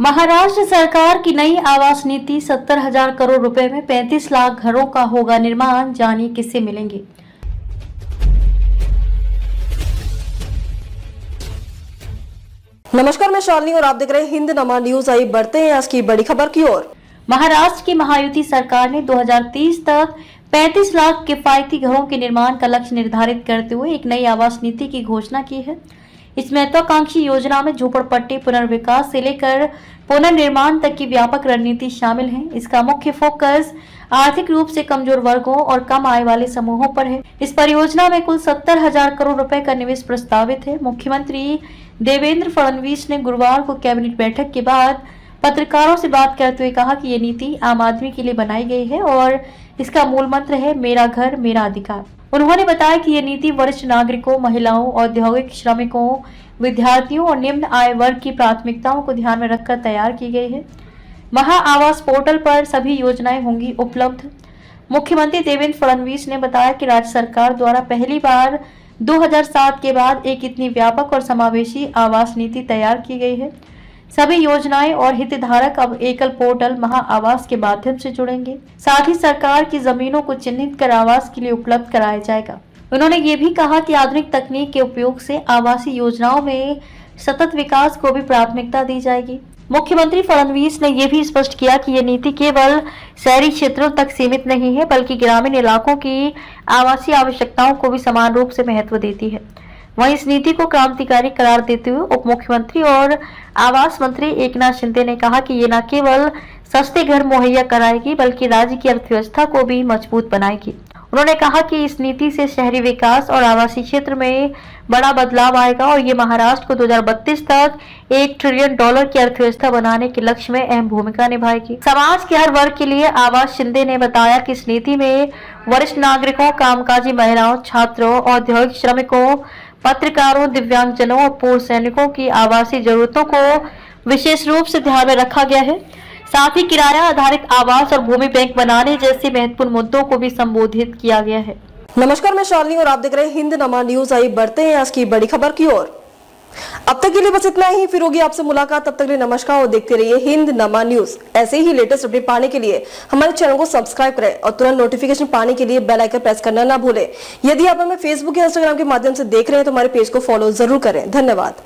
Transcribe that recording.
महाराष्ट्र सरकार की नई आवास नीति 70,000 करोड़ रुपए में 35 लाख घरों का होगा निर्माण। जानिए किससे मिलेंगे। नमस्कार, मैं शालिनी और आप देख रहे हैं हिंद नमा न्यूज। आई बढ़ते हैं आज की बड़ी खबर की ओर। महाराष्ट्र की महायुति सरकार ने 2030 तक 35 लाख किफायती घरों के निर्माण का लक्ष्य निर्धारित करते हुए एक नई आवास नीति की घोषणा की है। इस महत्वाकांक्षी योजना में झोपड़पट्टी पुनर्विकास से लेकर पुनर्निर्माण तक की व्यापक रणनीति शामिल है। इसका मुख्य फोकस आर्थिक रूप से कमजोर वर्गों और कम आय वाले समूहों पर है। इस परियोजना में कुल 70,000 करोड़ रुपए का निवेश प्रस्तावित है। मुख्यमंत्री देवेंद्र फडणवीस ने गुरुवार को कैबिनेट बैठक के बाद पत्रकारों से बात करते हुए कहा कि ये नीति आम आदमी के लिए बनाई गई है और इसका मूल मंत्र है मेरा घर मेरा अधिकार। उन्होंने बताया कि ये नीति वरिष्ठ नागरिकों, महिलाओं, औद्योगिक श्रमिकों, विद्यार्थियों और निम्न आय वर्ग की प्राथमिकताओं को ध्यान में रखकर तैयार की गई है। महा आवास पोर्टल पर सभी योजनाएं होंगी उपलब्ध। मुख्यमंत्री देवेंद्र फडणवीस ने बताया कि राज्य सरकार द्वारा पहली बार 2007 के बाद एक इतनी व्यापक और समावेशी आवास नीति तैयार की गई है। सभी योजनाएं और हितधारक अब एकल पोर्टल महा आवास के माध्यम से जुड़ेंगे। साथ ही सरकार की जमीनों को चिन्हित कर आवास के लिए उपलब्ध कराया जाएगा। उन्होंने ये भी कहा कि आधुनिक तकनीक के उपयोग से आवासीय योजनाओं में सतत विकास को भी प्राथमिकता दी जाएगी। मुख्यमंत्री फडणवीस ने यह भी स्पष्ट किया कि यह नीति केवल शहरी क्षेत्रों तक सीमित नहीं है, बल्कि ग्रामीण इलाकों की आवासीय आवश्यकताओं को भी समान रूप से महत्व देती है। वहीं इस नीति को क्रांतिकारी करार देते हुए उप मुख्यमंत्री और आवास मंत्री एकनाथ शिंदे ने कहा कि ये न केवल सस्ते घर मुहैया कराएगी, बल्कि राज्य की अर्थव्यवस्था को भी मजबूत बनाएगी। उन्होंने कहा कि इस नीति से शहरी विकास और आवासीय क्षेत्र में बड़ा बदलाव आएगा और ये महाराष्ट्र को 2032 तक $1 ट्रिलियन की अर्थव्यवस्था बनाने के लक्ष्य में अहम भूमिका निभाएगी। समाज के हर वर्ग के लिए आवास। शिंदे ने बताया कि इस नीति में वरिष्ठ नागरिकों, कामकाजी महिलाओं, छात्रों, औद्योगिक श्रमिकों, पत्रकारों, दिव्यांगजनों और पूर्व सैनिकों की आवासीय जरूरतों को विशेष रूप से ध्यान में रखा गया है। साथ ही किराया आधारित आवास और भूमि बैंक बनाने जैसे महत्वपूर्ण मुद्दों को भी संबोधित किया गया है। नमस्कार, मैं शालिनी और आप देख रहे हैं हिंद नमा न्यूज। आई बढ़ते हैं आज की बड़ी खबर की ओर। अब तक के लिए बस इतना ही, फिर होगी आपसे मुलाकात। तब तक के लिए नमस्कार और देखते रहिए हिंद नमा न्यूज। ऐसे ही लेटेस्ट अपडेट पाने के लिए हमारे चैनल को सब्सक्राइब करें और तुरंत नोटिफिकेशन पाने के लिए बेल आइकन प्रेस करना ना भूलें। यदि आप हमें फेसबुक या इंस्टाग्राम के माध्यम से देख रहे हैं तो हमारे पेज को फॉलो जरूर करें। धन्यवाद।